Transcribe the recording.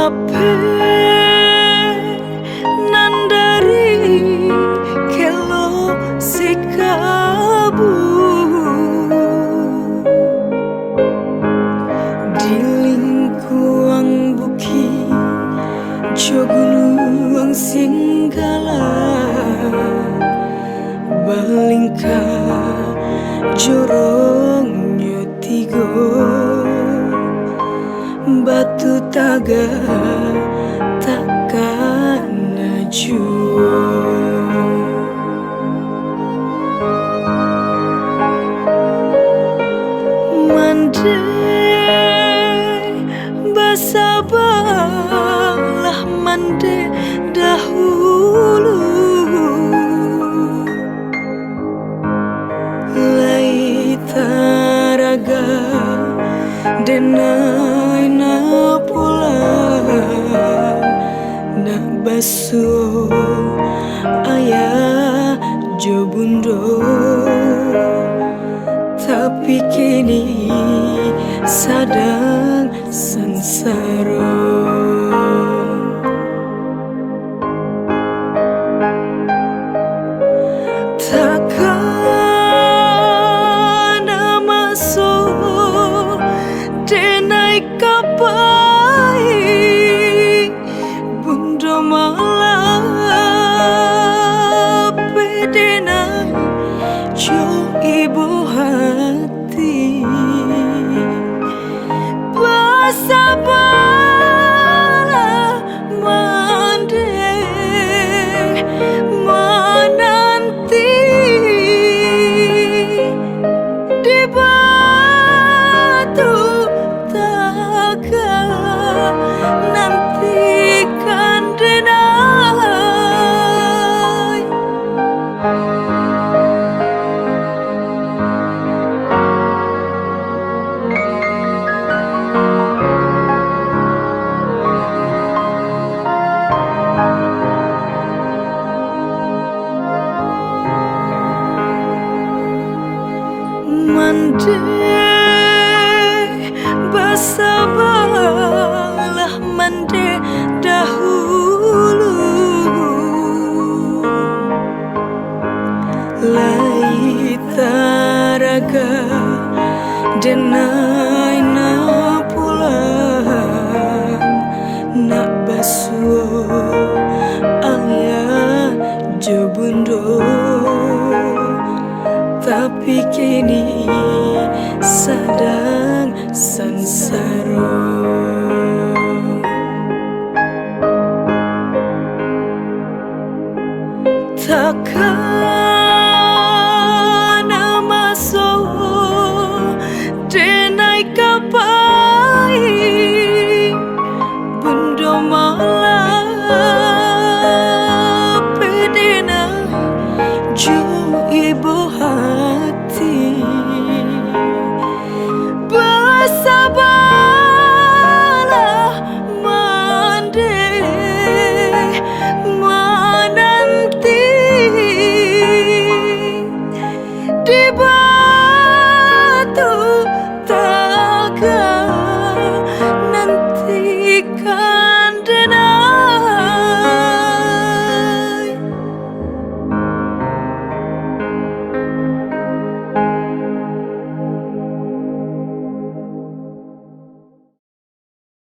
ape nandari kelo sikabu dilingkuang buki joguluang singgala balingka jorong nyotigo batu taga takkan najua mande basabalah mande dahulu lai taraga denai na pulang na basuh ayah jobundo tapi kini sadang sansaro takkan masuk denai kapai bundo malah pedenai jo ibu hati basabalah mande menanti di batu taga nantikan denai mande basabalah mande dahulu lai taraga denai na pulang nak basuh ayah jobundo tapi kini sadang sansaro.